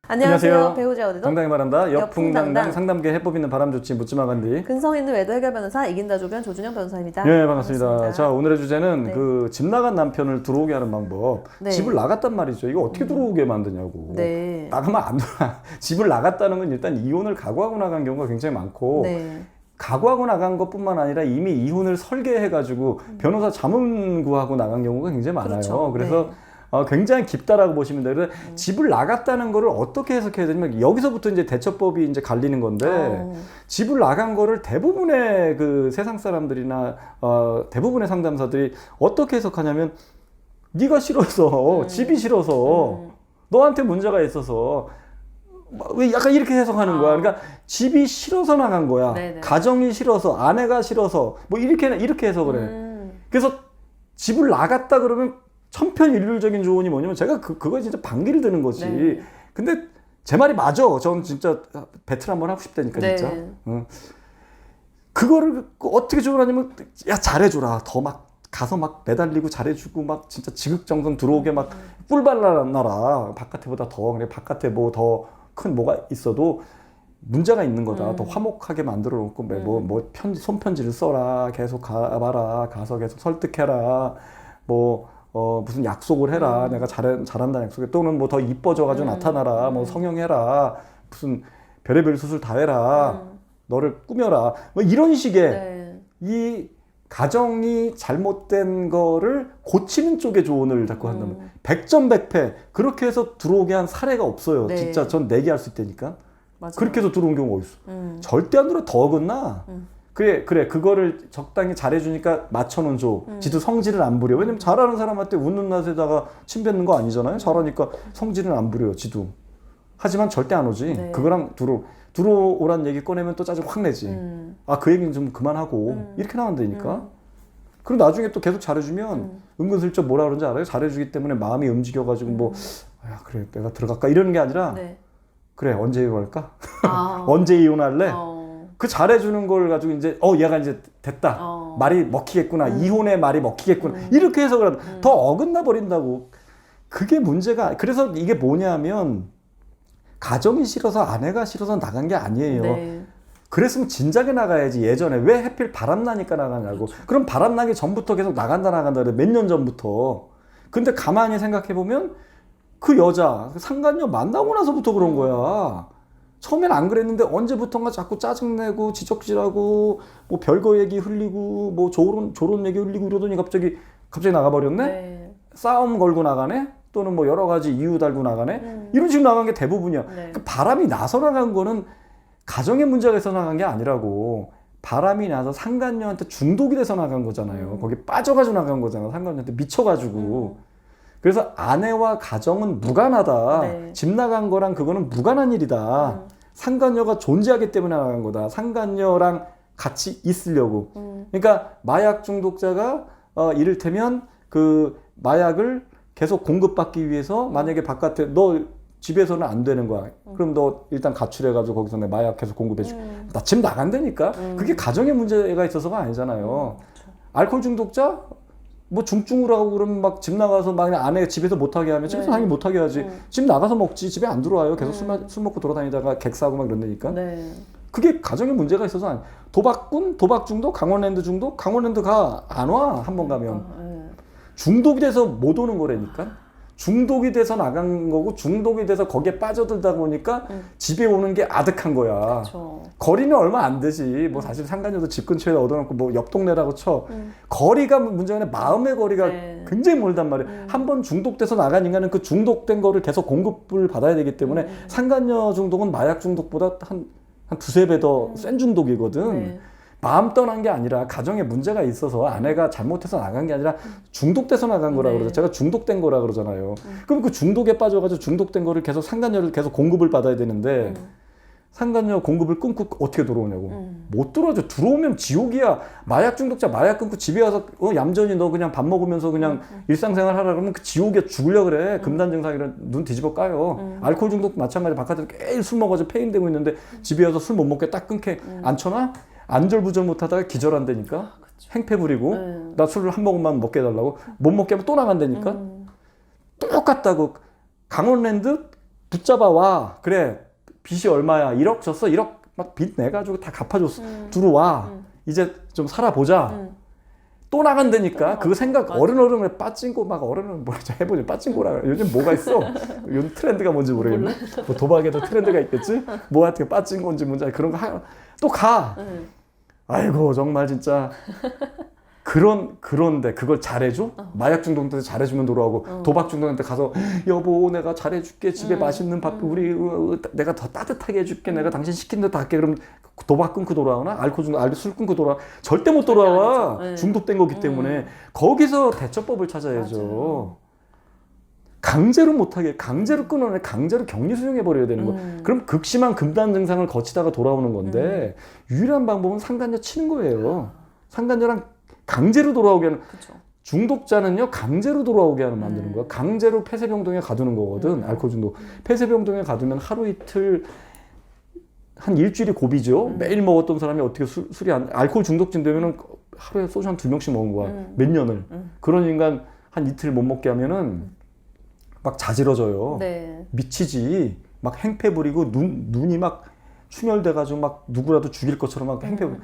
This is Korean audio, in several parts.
안녕하세요. 배우자 어디도 당당히 말한다. 역풍당당. 역풍당당 상담계 해법 있는 바람 좋지 묻지마 간디. 근성 있는 외도 해결 변호사 이긴다 주변 조준영 변호사입니다. 네, 반갑습니다. 자, 오늘의 주제는 네. 그 집 나간 남편을 들어오게 하는 방법. 네. 집을 나갔단 말이죠. 이거 어떻게 들어오게 만드냐고. 네. 나가면 안 돌아. 집을 나갔다는 건 일단 이혼을 각오하고 나간 경우가 굉장히 많고. 네. 각오하고 나간 것뿐만 아니라 이미 이혼을 설계해가지고 변호사 자문 구하고 나간 경우가 굉장히 많아요. 그렇죠. 그래서 네. 굉장히 깊다라고 보시면 돼요. 그래서 집을 나갔다는 거를 어떻게 해석해야 되냐면 여기서부터 이제 대처법이 이제 갈리는 건데 집을 나간 거를 대부분의 그 세상 사람들이나 대부분의 상담사들이 어떻게 해석하냐면 네가 싫어서 집이 싫어서 너한테 문제가 있어서 왜 약간 이렇게 해석하는 거야. 그러니까 집이 싫어서 나간 거야. 네네. 가정이 싫어서 아내가 싫어서 뭐 이렇게 해석을 해. 그래서 집을 나갔다 그러면 천편일률적인 조언이 뭐냐면 제가 그거 진짜 방귀를 드는 거지. 네. 근데 제 말이 맞아. 전 진짜 배틀 한번 하고 싶다니까 진짜. 네. 그거를 어떻게 조언하냐면 야 잘해줘라. 더 막 가서 막 매달리고 잘해주고 막 진짜 지극정성 들어오게 막 뿔 발라놔라. 바깥에보다 더 그래. 바깥에 뭐 더 큰 뭐가 있어도 문제가 있는 거다. 더 화목하게 만들어 놓고 손편지를 써라. 계속 가봐라. 가서 계속 설득해라. 무슨 약속을 해라. 내가 잘한다는 약속에 또는 뭐 더 이뻐져가지고 나타나라. 뭐 성형해라. 무슨 별의별 수술 다 해라. 너를 꾸며라. 뭐 이런 식의 네. 이 가정이 잘못된 거를 고치는 쪽의 조언을 자꾸 한다면 100점 100패 그렇게 해서 들어오게 한 사례가 없어요. 네. 진짜 전 내기할 수 있다니까. 맞아요. 그렇게 해서 들어온 경우가 어딨어. 절대 안 들어. 더 어긋나. 그래 그거를 적당히 잘해주니까 맞춰놓은 지도 성질을 안 부려. 왜냐면 잘하는 사람한테 웃는 낯에다가 침 뱉는 거 아니잖아요. 잘하니까 성질은 안 부려 지도. 하지만 절대 안 오지. 네. 그거랑 들어오란 얘기 꺼내면 또 짜증 확 내지. 그 얘기는 좀 그만하고 이렇게 나오면 되니까. 그리고 나중에 또 계속 잘해주면 은근슬쩍 뭐라 그러는지 알아요? 잘해주기 때문에 마음이 움직여가지고 야 그래 내가 들어갈까 이러는 게 아니라 네. 그래 언제 이혼할까? 아. 언제 이혼할래? 어. 그 잘해주는 걸 가지고 이제 얘가 이제 됐다. 말이 먹히겠구나. 이혼의 말이 먹히겠구나. 이렇게 해석을 하다. 더 어긋나 버린다고. 그게 문제가. 그래서 이게 뭐냐면 가정이 싫어서 아내가 싫어서 나간 게 아니에요. 네. 그랬으면 진작에 나가야지. 예전에 왜 하필 바람나니까 나가냐고. 그럼 바람나기 전부터 계속 나간다 그래. 몇 년 전부터. 근데 가만히 생각해보면 그 여자 상간녀 만나고 나서부터 그런 거야. 처음엔 안 그랬는데 언제부턴가 자꾸 짜증내고 지적질하고 뭐 별거 얘기 흘리고 뭐 조론 얘기 흘리고 이러더니 갑자기 나가버렸네. 네. 싸움 걸고 나가네. 또는 뭐 여러 가지 이유 달고 나가네. 이런 식으로 나간 게 대부분이야. 네. 그 바람이 나서 나간 거는 가정에 문제가 있어서 나간 게 아니라고. 바람이 나서 상간녀한테 중독이 돼서 나간 거잖아요. 거기 빠져가지고 나간 거잖아. 상간녀한테 미쳐가지고. 그래서 아내와 가정은 무관하다. 네. 집 나간 거랑 그거는 무관한 일이다. 상간녀가 존재하기 때문에 나간 거다. 상간녀랑 같이 있으려고. 그러니까 마약 중독자가 이를테면 그 마약을 계속 공급받기 위해서 만약에 바깥에 너 집에서는 안 되는 거야. 그럼 너 일단 가출해가지고 거기서 내 마약 계속 공급해줄게. 나 집 나간다니까. 그게 가정에 문제가 있어서가 아니잖아요. 알코올 중독자 뭐 중증으로 하고 그러면 막 집 나가서 막 아내 집에서 못하게 하면 집에서 당연히 못하게 하지. 집 나가서 먹지. 집에 안 들어와요. 계속 술 먹고 돌아다니다가 객사하고 막 이런다니까. 네. 그게 가정에 문제가 있어서 아니. 도박 중독, 강원랜드 중독, 강원랜드 안 와. 한 번 가면. 네. 중독이 돼서 못 오는 거라니까. 중독이 돼서 나간 거고 중독이 돼서 거기에 빠져들다 보니까 집에 오는 게 아득한 거야. 그쵸. 거리는 얼마 안 되지. 뭐 사실 상간녀도 집 근처에 얻어놓고 뭐 옆 동네라고 쳐. 거리가 문제가 아니라 마음의 거리가 네. 굉장히 멀단 말이에요. 한 번 중독돼서 나간 인간은 그 중독된 거를 계속 공급을 받아야 되기 때문에 상간녀 중독은 마약 중독보다 한 두세 배 더 센 중독이거든. 네. 마음 떠난 게 아니라 가정에 문제가 있어서 아내가 잘못해서 나간 게 아니라 중독돼서 나간 거라 그러죠. 제가 중독된 거라 그러잖아요. 그럼 그 중독에 빠져가지고 중독된 거를 계속 상간녀를 계속 공급을 받아야 되는데 상간녀 공급을 끊고 어떻게 들어오냐고. 못 들어오죠. 들어오면 지옥이야. 마약 중독자 마약 끊고 집에 와서 얌전히 너 그냥 밥 먹으면서 그냥 일상생활 하라 그러면 그 지옥에 죽으려 그래. 금단 증상이라 눈 뒤집어 까요. 알코올 중독 마찬가지. 바깥에서 매일 술 먹어서 폐인되고 있는데 집에 와서 술 못 먹게 딱 끊게 안 쳐놔? 안절부절 못하다가 기절한다니까. 행패 부리고 나 술을 한 모금만 먹게 해달라고 못 먹게 하면 또 나간다니까. 똑같다고. 강원랜드 붙잡아 와. 그래. 빚이 얼마야? 1억 줬어? 1억 막 빚 내가지고 다 갚아줬어. 들어와. 이제 좀 살아보자. 또 나간다니까. 그거 생각 어른어른에 빠진고 막 어른은 뭐라 해보지 빠진고라. 요즘 뭐가 있어? 요즘 트렌드가 뭔지 모르겠네. 뭐 도박에도 트렌드가 있겠지? 뭐한테 빠진 건지 뭔지 그런 거 또 가. 아이고 정말 진짜 그런데 그걸 잘해줘? 마약 중독한테 잘해주면 돌아오고 도박 중독한테 가서 여보 내가 잘해줄게 집에 맛있는 밥 우리 내가 더 따뜻하게 해줄게 내가 당신 시킨 대로 다 할게 그럼 도박 끊고 돌아오나? 술 끊고 돌아와? 절대 못 돌아와. 네. 중독된 거기 때문에 거기서 대처법을 찾아야죠. 맞아요. 강제로 못하게 강제로 끊어내 강제로 격리 수용해 버려야 되는 거. 그럼 극심한 금단 증상을 거치다가 돌아오는 건데 유일한 방법은 상간녀 치는 거예요. 상간녀랑 강제로 돌아오게 하는. 그쵸. 중독자는요 강제로 돌아오게 하는 만드는 거야. 강제로 폐쇄병동에 가두는 거거든. 알코올 중독. 폐쇄병동에 가두면 하루 이틀 한 일주일이 고비죠. 매일 먹었던 사람이 어떻게 술이 알코올 중독증 되면은 하루에 소주 한 2병씩 먹은 거야. 몇 년을. 그런 인간 한 이틀 못 먹게 하면은 막 자지러져요. 네. 미치지. 막 행패 부리고 눈이 막 충혈돼가지고 막 누구라도 죽일 것처럼 막 행패 부리고.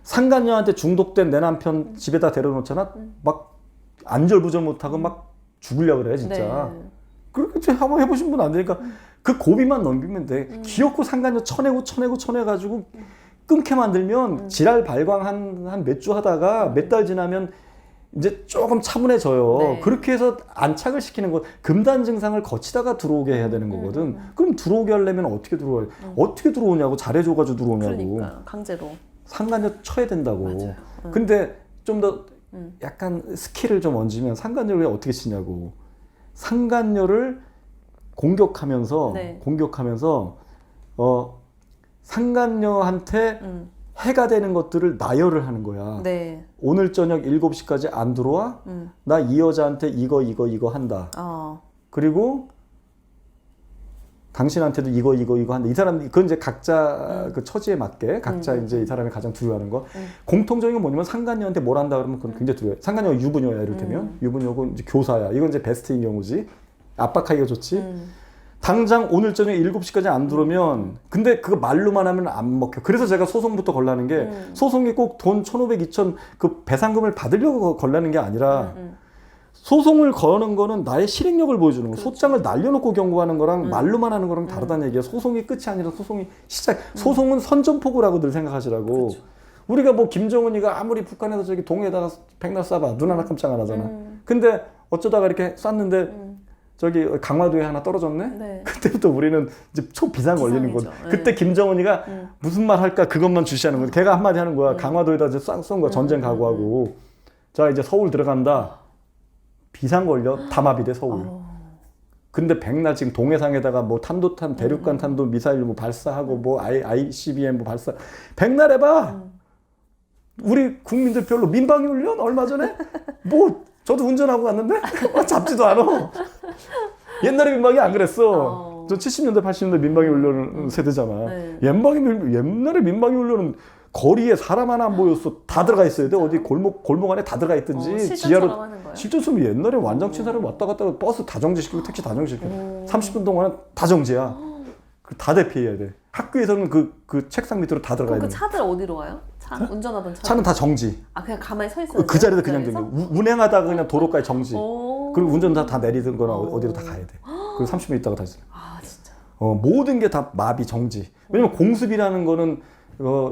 상간녀한테 중독된 내 남편 집에다 데려놓잖아. 막 안절부절 못하고 막 죽으려고 그래 진짜. 네. 그렇게 한번 해보신 분 안 되니까 그 고비만 넘기면 돼. 기어코 상간녀 쳐내가지고 끊게 만들면 지랄 발광 한 몇 주 하다가 몇 달 지나면 이제 조금 차분해져요. 네. 그렇게 해서 안착을 시키는 거. 금단 증상을 거치다가 들어오게 해야 되는 거거든. 그럼 들어오게 하려면 어떻게 들어와요? 어떻게 들어오냐고. 잘해줘가지고 들어오냐고. 그러니까 강제로. 상간녀 쳐야 된다고. 맞아요. 근데 좀 더 약간 스킬을 좀 얹으면 상간녀를 어떻게 치냐고. 상간녀를 공격하면서 상간녀한테 해가 되는 것들을 나열을 하는 거야. 네. 오늘 저녁 7시까지 안 들어와? 나 이 여자한테 이거 한다. 그리고 당신한테도 이거 한다. 이 사람 그건 이제 각자 그 처지에 맞게 각자 이제 이 사람이 가장 두려워하는 거. 공통적인 건 뭐냐면 상간녀한테 뭘 한다 그러면 그건 굉장히 두려워해. 상간녀가 유부녀야 이를테면 유부녀고 이제 교사야. 이건 이제 베스트인 경우지. 압박하기가 좋지. 당장 오늘 저녁 7시까지 안 들어오면 근데 그거 말로만 하면 안 먹혀. 그래서 제가 소송부터 걸라는 게 소송이 꼭 돈 1,500, 2,000 그 배상금을 받으려고 걸라는 게 아니라 소송을 거는 거는 나의 실행력을 보여주는 거. 소장을 날려놓고 경고하는 거랑 말로만 하는 거랑 다르다는 얘기야. 소송이 끝이 아니라 소송이 시작. 소송은 선전포고라고 늘 생각하시라고. 그쵸. 우리가 뭐 김정은이가 아무리 북한에서 저기 동해에다가 백날 쏴봐. 눈 하나 깜짝 안 하잖아. 근데 어쩌다가 이렇게 쐈는데 저기 강화도에 하나 떨어졌네? 네. 그때부터 우리는 이제 초비상 걸리는 거죠. 네. 그때 김정은이가 무슨 말 할까 그것만 주시하는 거야. 걔가 한마디 하는 거야. 강화도에다 이제 쏜 거야. 전쟁 각오하고. 자 이제 서울 들어간다. 비상 걸려. 담합이 돼 서울. 근데 백날 지금 동해상에다가 뭐 탄도탄 대륙간 탄도 미사일 뭐 발사하고 뭐 ICBM 뭐 발사. 백날 해봐. 우리 국민들 별로 민방위 훈련 얼마 전에 뭐 저도 운전하고 갔는데 잡지도 않아. 옛날에 민방위 안 그랬어. 저 70년대 80년대 민방위 훈련 세대잖아. 네. 옛날에 민방위 훈련은 거리에 사람 하나 안 보였어. 다 들어가 있어야 돼. 어디 골목 안에 다 들어가 있든지 지하로. 실전처럼 옛날에 완장친 사람 왔다 갔다 버스 다 정지시키고 택시 다 정지시키고 30분 동안 다 정지야. 다 대피해야 돼. 학교에서는 그 책상 밑으로 다 들어가 있는. 그 차들 어디로 가요? 운전하던 차. 차는 다 정지. 그냥 가만히 서 있어요. 그 자리에서 그냥 운행하다가 그냥 도로까지 정지. 그리고 운전 다 내리든 거나 어디로 다 가야 돼. 그리고 30분 있다가 다시. 진짜. 모든 게 다 마비 정지. 왜냐면 공습이라는 거는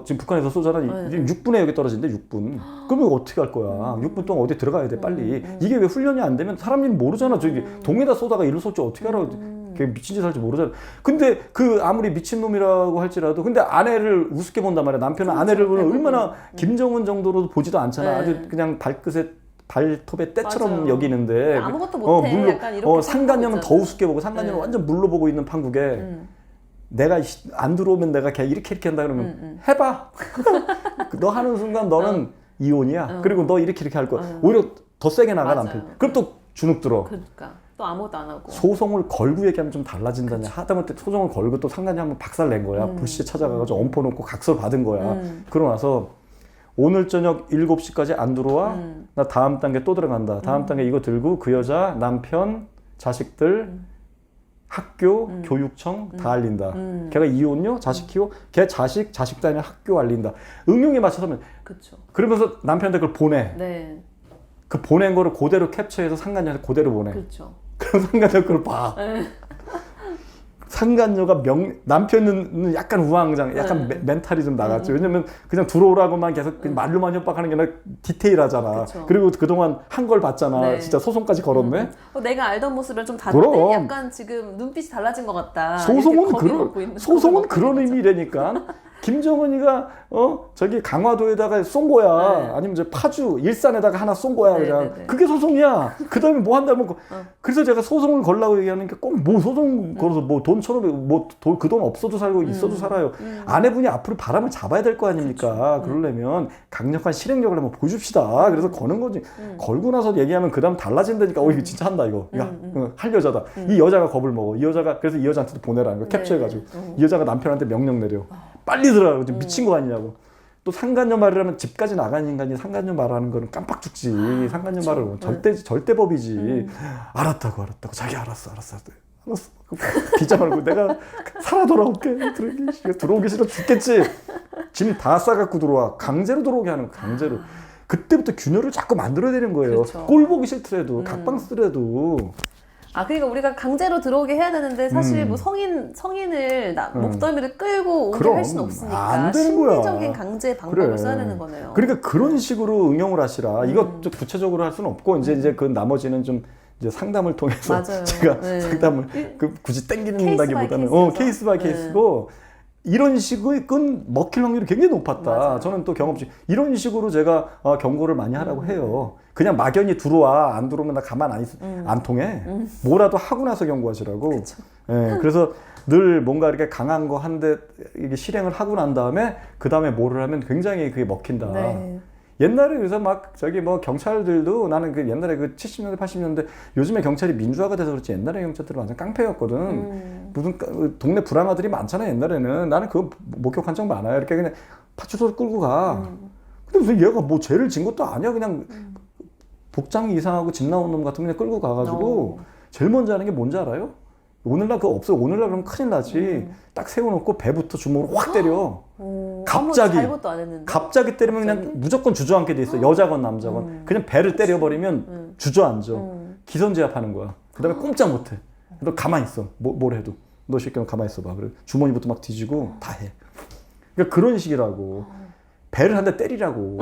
지금 북한에서 쏘잖아. 6분에 여기 떨어진대 6분. 그럼 이거 어떻게 할 거야? 6분 동안 어디 들어가야 돼 빨리. 이게 왜 훈련이 안 되면 사람 일 모르잖아. 저기 동에다 쏘다가 일로 쏠지 어떻게 알아? 미친 짓 할지 모르잖아. 근데 그 아무리 미친놈이라고 할지라도 근데 아내를 우습게 본단 말이야. 남편은 아내를 보면 얼마나 김정은 정도로 보지도 않잖아. 아주 그냥 발톱에 때처럼 맞아요. 여기는데 아무것도 못해. 약간 이렇게 상간녀는 더 우습게 보고 상간녀는 완전 물로 보고 있는 판국에 내가 안 들어오면 내가 걔 이렇게 한다 그러면 해봐. 너 하는 순간 너는 이혼이야. 그리고 너 이렇게 할 거야. 오히려 더 세게 나가 남편. 그럼 또 주눅 들어. 그러니까 또 아무것도 안 하고. 소송을 걸고 얘기하면 좀 달라진다냐. 하다못해 소송을 걸고 또 상간녀 한번 박살 낸 거야. 불시에 찾아가가지고 엄포 놓고 각서 받은 거야. 그러고 나서 오늘 저녁 7시까지 안 들어와? 나 다음 단계 또 들어간다. 다음 단계 이거 들고 그 여자, 남편, 자식들 학교, 교육청 다 알린다. 걔가 이혼요, 자식 키워, 걔 자식 다니는 학교 알린다. 응용에 맞춰서 하면. 그쵸. 그러면서 남편한테 그걸 보내. 네. 그 보낸 거를 그대로 캡처해서 상간녀한테 그대로 보내. 그렇죠. 그럼 상간녀 그걸 봐. 네. 상간녀가 남편은 약간 우왕좌왕, 약간 멘탈이 좀 나갔죠. 왜냐면 그냥 들어오라고만 계속 말로만 협박하는 게 아니라 디테일하잖아. 그쵸. 그리고 그동안 한 걸 봤잖아. 네. 진짜 소송까지 걸었네. 내가 알던 모습을 좀 다른데 그럼. 약간 지금 눈빛이 달라진 것 같다. 소송은 겁이 그런 먹고 있는 의미라니까. 김정은이가 저기 강화도에다가 쏜 거야. 네. 아니면 저 파주 일산에다가 하나 쏜 거야. 네, 그냥 네, 네. 그게 소송이야. 그다음에 뭐 한다면 그래서 제가 소송을 걸라고 얘기하는 게 꼭 뭐 소송 걸어서 뭐 돈처럼 뭐 그 돈 없어도 살고 있어도 살아요. 아내분이 앞으로 바람을 잡아야 될 거 아닙니까? 그러려면 강력한 실행력을 한번 보여줍시다. 그래서 거는 거지. 걸고 나서 얘기하면 그다음 달라진다니까. 이거 진짜 한다 이거. 할 여자다. 이 여자가 겁을 먹어. 이 여자가 그래서 이 여자한테도 보내라는 거 캡처해가지고 이 여자가 남편한테 명령 내려. 빨리 들어가고 미친 거 아니냐고. 또 상간녀 말을 하면 집까지 나간 인간이 상간녀 말하는 거는 깜빡 죽지. 상간녀 말은 절대법이지. 알았다고 자기 알았어. 비자 말고 내가 살아 돌아올게. 들어오기 싫어 죽겠지. 짐 다 싸갖고 들어와. 강제로 들어오게 하는 거. 강제로. 그때부터 균열을 자꾸 만들어야 되는 거예요. 그렇죠. 꼴 보기 싫더라도 각방 쓰더라도. 그러니까 우리가 강제로 들어오게 해야 되는데 사실 뭐 성인을 목덜미를 끌고 오게 할 수는 없으니까 안 되는 거야. 심리적인 강제 방법을 써야 되는 거네요. 그러니까 그런 식으로 응용을 하시라. 이거 좀 구체적으로 할 수는 없고 이제 그 나머지는 좀 이제 상담을 통해서 맞아요. 제가 상담을 굳이 땡기는다기보다는 케이스 바이 케이스고 이런 식의 끈 먹힐 확률이 굉장히 높았다. 맞아요. 저는 또 경험치 이런 식으로 제가 경고를 많이 하라고 해요. 그냥 막연히 들어와. 안 들어오면 나 가만 안 통해. 뭐라도 하고 나서 경고하시라고. 예, 그래서 늘 뭔가 이렇게 강한 거 한 대 이게 실행을 하고 난 다음에 그 다음에 뭐를 하면 굉장히 그게 먹힌다. 네. 옛날에 그래서 막 저기 뭐 경찰들도 나는 그 옛날에 그 70년대 80년대 요즘에 경찰이 민주화가 돼서 그렇지 옛날에 경찰들은 완전 깡패였거든. 무슨 동네 불황아들이 많잖아. 옛날에는 나는 그거 목격한 적 많아요. 이렇게 그냥 파출소를 끌고 가. 근데 무슨 얘가 뭐 죄를 진 것도 아니야. 그냥 복장이 이상하고 집 나온 놈 같은 거 그냥 끌고 가가지고 제일 먼저 하는 게 뭔지 알아요? 오늘날 그거 없어. 오늘날 그러면 큰일 나지. 딱 세워놓고 배부터 주먹으로 확 때려. 갑자기. 잘못도 안 했는데. 갑자기 때리면 그냥 무조건 주저앉게 돼 있어. 여자건 남자건. 그냥 배를 때려버리면 주저앉아. 기선제압하는 거야. 그 다음에 꼼짝 못해. 너 가만히 있어. 뭘 해도. 너 새끼는 가만히 있어봐. 그래. 주머니부터 막 뒤지고 다 해. 그러니까 그런 식이라고. 배를 한 대 때리라고.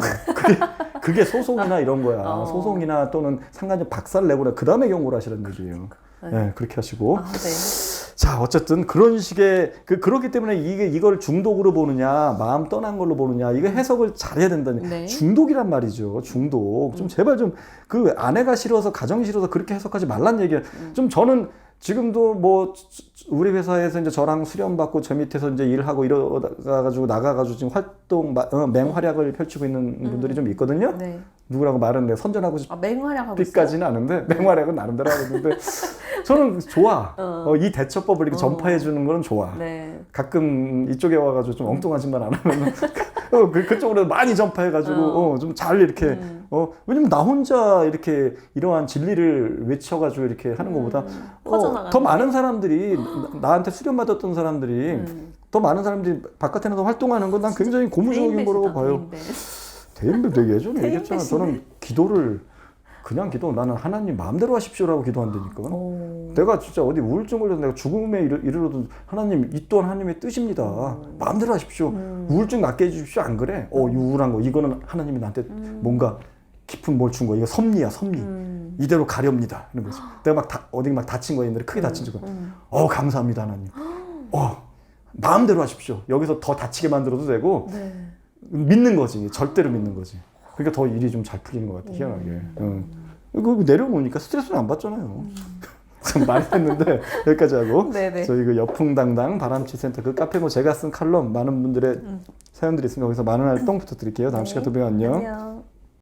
그게 소송이나 이런 거야. 소송이나 또는 상간녀 박살 내고 그 다음에 경고를 하시라는 얘기예요. 네, 그렇게 하시고. 네. 자, 어쨌든 그런 식의 그렇기 때문에 이걸 중독으로 보느냐, 마음 떠난 걸로 보느냐, 이거 해석을 잘해야 된다는. 네. 중독이란 말이죠. 중독. 좀 제발 좀 그 아내가 싫어서 가정이 싫어서 그렇게 해석하지 말란 얘기예요. 좀 저는 지금도 뭐 우리 회사에서 이제 저랑 수련 받고 저 밑에서 이제 일하고 이러다가 가지고 나가가지고 지금 활동 맹활약을 펼치고 있는 분들이 좀 있거든요. 네. 누구라고 말은 내 선전하고 맹활약하고 싶기까지는 않은데 맹활약은 나름대로 하고 있는데 저는 좋아. 이 대처법을 이렇게 전파해 주는 거는 좋아. 네. 가끔 이쪽에 와가지고 좀 엉뚱한 짓만 안 하면 그쪽으로 많이 전파해가지고 좀 잘 이렇게 왜냐면 나 혼자 이렇게 이러한 진리를 외쳐가지고 이렇게 하는 것보다 더 많은 사람들이 나한테 수련 받았던 사람들이 더 많은 사람들이 바깥에 나서 활동하는 건 난 굉장히 고무적인 거라고 봐요. 대인배 되게 예전에 얘기했잖아. 저는 기도를 그냥 나는 하나님 마음대로 하십시오라고 기도한다니까. 내가 진짜 어디 우울증 걸려서 내가 죽음에 이르러도 하나님 이 또한 하나님의 뜻입니다. 마음대로 하십시오. 우울증 낫게 해주십시오. 안 그래? 이 우울한 거 이거는 하나님이 나한테 뭔가 깊은 뭘 준 거. 이거 섭리야 섭리. 이대로 가렵니다. 이런 거지. 내가 어디 막 다친 거 있는데 크게 다친 적. 감사합니다 하나님. 마음대로 하십시오. 여기서 더 다치게 만들어도 되고. 네. 믿는 거지. 절대로 믿는 거지. 그러니까 더 일이 좀 잘 풀리는 것 같아. 희한하게. 이거 내려놓으니까 스트레스를 안 받잖아요. 좀 많이 했는데 여기까지 하고 저희 그 여풍당당 바람치센터 그 카페 제가 쓴 칼럼 많은 분들의 사연들이 있으면 거기서 많은 활동 부탁드릴게요. 다음 시간에 또 봬요. 안녕.